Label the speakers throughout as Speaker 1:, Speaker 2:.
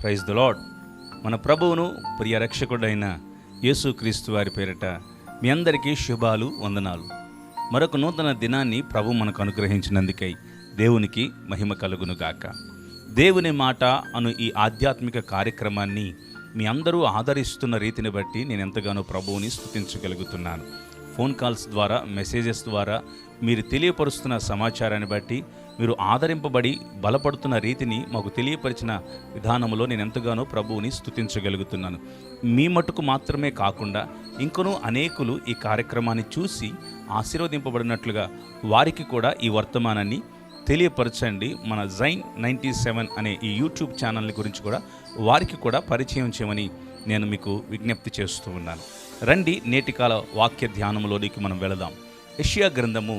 Speaker 1: Praise the lord. మన ప్రభువును ప్రియ రక్షకుడైన యేసుక్రీస్తు వారి పేరిట మీ అందరికీ శుభాలు, వందనాలు. మరొక నూతన దినాన్ని ప్రభు మనకు అనుగ్రహించినందుకై దేవునికి మహిమ కలుగును గాక. దేవుని మాట అను ఈ ఆధ్యాత్మిక కార్యక్రమాన్ని మీ అందరూ ఆదరిస్తున్న రీతిని బట్టి నేను ఎంతగానో ప్రభువుని స్తుతించగలుగుతున్నాను. ఫోన్ కాల్స్ ద్వారా, మెసేజెస్ ద్వారా మీరు తెలియపరుస్తున్న సమాచారాన్ని బట్టి, మీరు ఆదరింపబడి బలపడుతున్న రీతిని మాకు తెలియపరిచిన విధానంలో నేను ఎంతగానో ప్రభువుని స్తుతించగలుగుతున్నాను. మీ మటుకు మాత్రమే కాకుండా ఇంకొను అనేకులు ఈ కార్యక్రమాన్ని చూసి ఆశీర్వదింపబడినట్లుగా వారికి కూడా ఈ వర్తమానాన్ని తెలియపరచండి. మన జైన్ 97 అనే ఈ యూట్యూబ్ ఛానల్ గురించి కూడా వారికి కూడా పరిచయం చేయమని నేను మీకు విజ్ఞప్తి చేస్తూ ఉన్నాను. రండి, నేటికాల వాక్య ధ్యానంలోనికి మనం వెళదాం. యెషయా గ్రంథము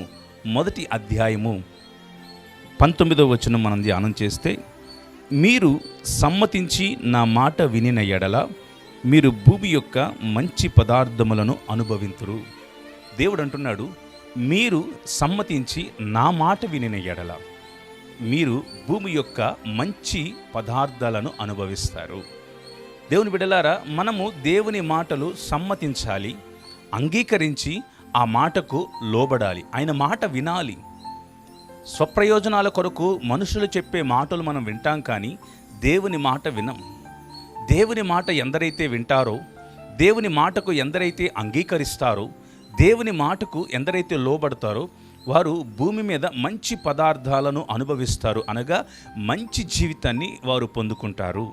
Speaker 1: 1వ అధ్యాయము 19వ వచనం మనం ధ్యానం చేస్తే, మీరు సమ్మతించి నా మాట వినిన ఎడల మీరు భూమి యొక్క మంచి పదార్థములను అనుభవింతురు. దేవుడు అంటున్నాడు, మీరు సమ్మతించి నా మాట వినిన ఎడల మీరు భూమి యొక్క మంచి పదార్థాలను అనుభవిస్తారు. దేవుని బిడ్డలారా, మనము దేవుని మాటలు సమ్మతించాలి, అంగీకరించి ఆ మాటకు లోబడాలి, ఆయన మాట వినాలి. స్వప్రయోజనాల కొరకు మనుషులు చెప్పే మాటలు మనం వింటాం, కానీ దేవుని మాట వినం. దేవుని మాట ఎందరైతే వింటారో, దేవుని మాటకు ఎందరైతే అంగీకరిస్తారో, దేవుని మాటకు ఎందరైతే లోబడతారో వారు భూమి మీద మంచి పదార్థాలను అనుభవిస్తారు, అనగా మంచి జీవితాన్ని వారు పొందుకుంటారు.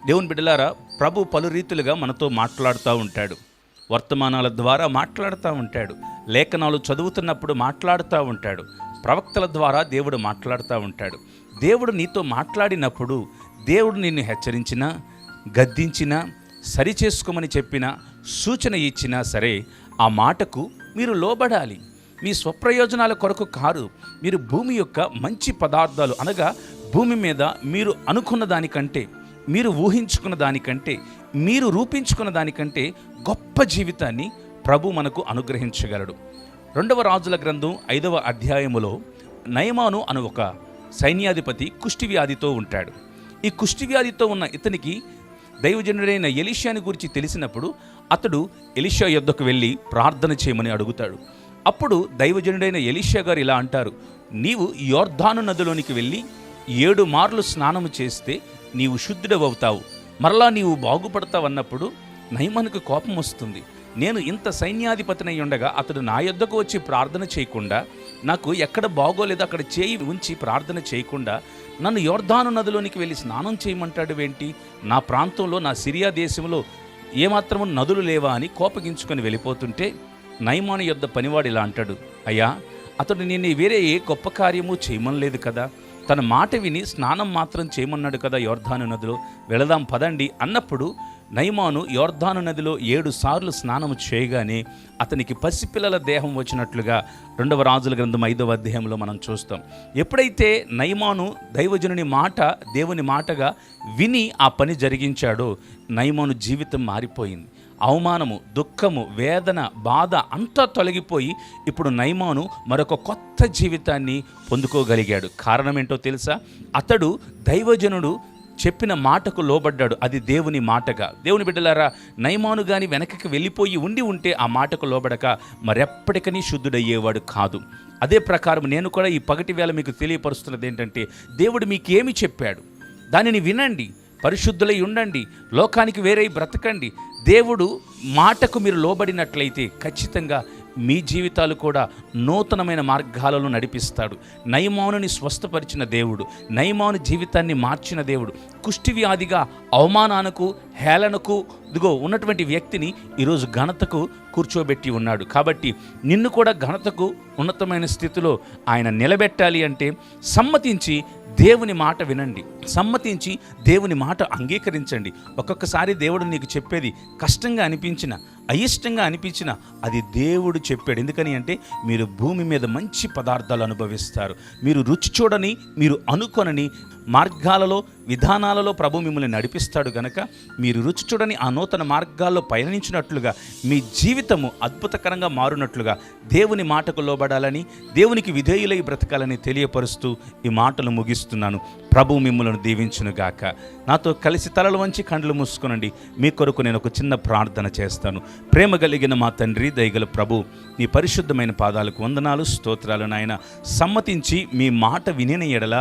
Speaker 1: దేవుని బిడ్డలారా, ప్రభు పలు రీతులుగా మనతో మాట్లాడుతూ ఉంటాడు. వర్తమానాల ద్వారా మాట్లాడుతూ ఉంటాడు, లేఖనాలు చదువుతున్నప్పుడు మాట్లాడుతూ ఉంటాడు, ప్రవక్తల ద్వారా దేవుడు మాట్లాడుతూ ఉంటాడు. దేవుడు నీతో మాట్లాడినప్పుడు, దేవుడు నిన్ను హెచ్చరించినా, గద్దించినా, సరిచేసుకోమని చెప్పినా, సూచన ఇచ్చినా సరే ఆ మాటకు మీరు లోబడాలి. మీ స్వప్రయోజనాల కొరకు కారు, మీరు భూమి యొక్క మంచి పదార్థాలు, అనగా భూమి మీద మీరు అనుకున్న దానికంటే, మీరు ఊహించుకున్న దానికంటే, మీరు రూపించుకున్న దానికంటే గొప్ప జీవితాన్ని ప్రభు మనకు అనుగ్రహించగలడు. 2వ రాజుల గ్రంథం 5వ అధ్యాయములో నయమాను అను ఒక సైన్యాధిపతి కుష్ఠవ్యాధితో ఉంటాడు. ఈ కుష్ఠవ్యాధితో ఉన్న ఇతనికి దైవజనుడైన ఎలీషాని గురించి తెలిసినప్పుడు అతడు ఎలీషా యొద్దకు వెళ్ళి ప్రార్థన చేయమని అడుగుతాడు. అప్పుడు దైవజనుడైన ఎలీషా గారు ఇలా అంటారు, నీవు యోర్దాను నదిలోనికి వెళ్ళి 7 మార్లు స్నానము చేస్తే నీవు శుద్ధుడవుతావు, మరలా నీవు బాగుపడతావన్నప్పుడు నయమానుకు కోపం వస్తుంది. నేను ఇంత సైన్యాధిపతినై ఉండగా అతడు నా యొద్దకు వచ్చి ప్రార్థన చేయకుండా, నాకు ఎక్కడ బాగోలేదో అక్కడ చేయి ఉంచి ప్రార్థన చేయకుండా నన్ను యోర్దాను నదిలోనికి వెళ్ళి స్నానం చేయమంటాడు ఏంటి? నా ప్రాంతంలో, నా సిరియా దేశంలో ఏమాత్రము నదులు లేవా అని కోపగించుకొని వెళ్ళిపోతుంటే నయమాను యొద్ద పనివాడు ఇలా అంటాడు, అయ్యా, అతడు నిన్ను వేరే ఏ గొప్ప కార్యము చేయమనలేదు కదా, తన మాట విని స్నానం మాత్రం చేయమన్నాడు కదా యోర్దాను నదిలో, వెళదాం పదండి అన్నప్పుడు నయమాను యోర్దాను నదిలో 7 సార్లు స్నానము చేయగానే అతనికి పసిపిల్లల దేహం వచ్చినట్లుగా 2వ రాజుల గ్రంథం 5వ అధ్యాయంలో మనం చూస్తాం. ఎప్పుడైతే నయమాను దైవజనుని మాట దేవుని మాటగా విని ఆ పని జరిగించాడో నయమాను జీవితం మారిపోయింది. అవమానము, దుఃఖము, వేదన, బాధ అంతా తొలగిపోయి ఇప్పుడు నయమాను మరొక కొత్త జీవితాన్ని పొందుకోగలిగాడు. కారణం ఏంటో తెలుసా? అతడు దైవజనుడు చెప్పిన మాటకు లోబడ్డాడు. అది దేవుని మాటగా. దేవుని బిడ్డలారా, నయమాను గాని వెనకకి వెళ్ళిపోయి ఉంటే ఆ మాటకు లోబడక మరెప్పటికనీ శుద్ధుడయ్యేవాడు కాదు. అదే ప్రకారం నేను కూడా ఈ పగటి వేళ మీకు తెలియపరుస్తున్నది ఏంటంటే, దేవుడు మీకేమి చెప్పాడు దానిని వినండి, పరిశుద్ధులై ఉండండి, లోకానికి వేరే బ్రతకండి. దేవుడు మాటకు మీరు లోబడినట్లయితే ఖచ్చితంగా మీ జీవితాలు కూడా నూతనమైన మార్గాలలో నడిపిస్తాడు. నయమానుని స్వస్థపరిచిన దేవుడు, నయమాను జీవితాన్ని మార్చిన దేవుడు, కుష్ఠవ్యాధిగా అవమానానికి, హేళనకు ఇదిగో ఉన్నటువంటి వ్యక్తిని ఈరోజు ఘనతకు కూర్చోబెట్టి ఉన్నాడు. కాబట్టి నిన్ను కూడా ఘనతకు, ఉన్నతమైన స్థితిలో ఆయన నిలబెట్టాలి అంటే సమ్మతించి దేవుని మాట వినండి, సమ్మతించి దేవుని మాట అంగీకరించండి. ఒక్కొక్కసారి దేవుడు నీకు చెప్పేది కష్టంగా అనిపించిన, అయిష్టంగా అనిపించిన, అది దేవుడు చెప్పాడు. ఎందుకని అంటే మీరు భూమి మీద మంచి పదార్థాలు అనుభవిస్తారు. మీరు రుచి చూడని, మీరు అనుకొనని మార్గాలలో విధానాలలో ప్రభు మిమ్మల్ని నడిపిస్తాడు గనక మీరు రుచి చూడని ఆ నూతన మార్గాల్లో పయనించినట్లుగా మీ జీవితము అద్భుతకరంగా మారునట్లుగా దేవుని మాటకు లోబడాలని, దేవునికి విధేయులై బ్రతకాలని తెలియపరుస్తూ ఈ మాటలు ముగిస్తున్నాను. ప్రభు మిమ్మల్ని దీవించునుగాక. నాతో కలిసి తలలు వంచి కండ్లు మూసుకొనండి. మీ కొరకు నేను ఒక చిన్న ప్రార్థన చేస్తాను. ప్రేమ కలిగిన మా తండ్రి, దయగల ప్రభు, నీ పరిశుద్ధమైన పాదాలకు వందనాలు, స్తోత్రాలు నాయన. సమ్మతించి మీ మాట వినిన ఎడల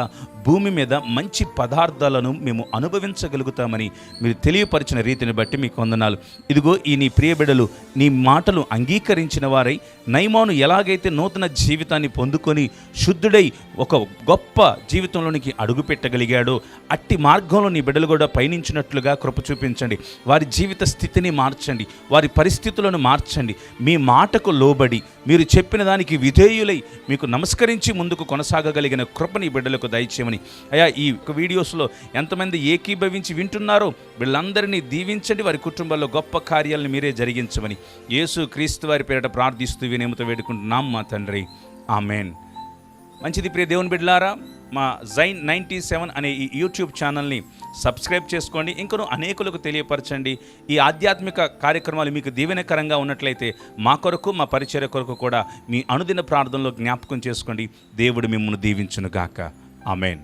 Speaker 1: భూమి మీద మంచి పదార్థాలను మేము అనుభవించగలుగుతామని మీరు తెలియపరిచిన రీతిని బట్టి మీకు వందనాలు. ఇదిగో ఈ నీ ప్రియబిడలు నీ మాటలు అంగీకరించిన వారై నయమాను ఎలాగైతే నూతన జీవితాన్ని పొందుకొని శుద్ధుడై ఒక గొప్ప జీవితంలోనికి అడుగుపెట్టగలిగాడో అట్టి మార్గంలో నీ బిడ్డలు కూడా పయనించినట్లుగా కృప చూపించండి. వారి జీవిత స్థితిని మార్చండి, వారి పరిస్థితులను మార్చండి. మీ మాటకు లోబడి మీరు చెప్పిన దానికి విధేయులై మీకు నమస్కరించి ముందుకు కొనసాగగలిగిన కృపని బిడ్డలకు దయచేయమని అయ్యా. ఈ వీడియోస్లో ఎంతమంది ఏకీభవించి వింటున్నారో వీళ్ళందరినీ దీవించండి. వారి కుటుంబాల్లో గొప్ప కార్యాలను మీరే జరిగించమని యేసు క్రీస్తు వారి పేరిట ప్రార్థిస్తూ వినయముతో వేడుకుంటున్నాం మా తండ్రి, ఆమెన్. మంచిది ప్రియ దేవుని బిడ్డలారా, మా జైన్ 97 అనే ఈ యూట్యూబ్ ఛానల్ని సబ్స్క్రైబ్ చేసుకోండి. ఇంకనూ అనేకులకు తెలియపరచండి. ఈ ఆధ్యాత్మిక కార్యక్రమాలు మీకు దీవెనకరంగా ఉన్నట్లయితే మా కొరకు, మా పరిచర్య కొరకు కూడా మీ అనుదిన ప్రార్థనలో జ్ఞాపకం చేసుకోండి. దేవుడు మిమ్మల్ని దీవించునుగాక. ఆమెన్.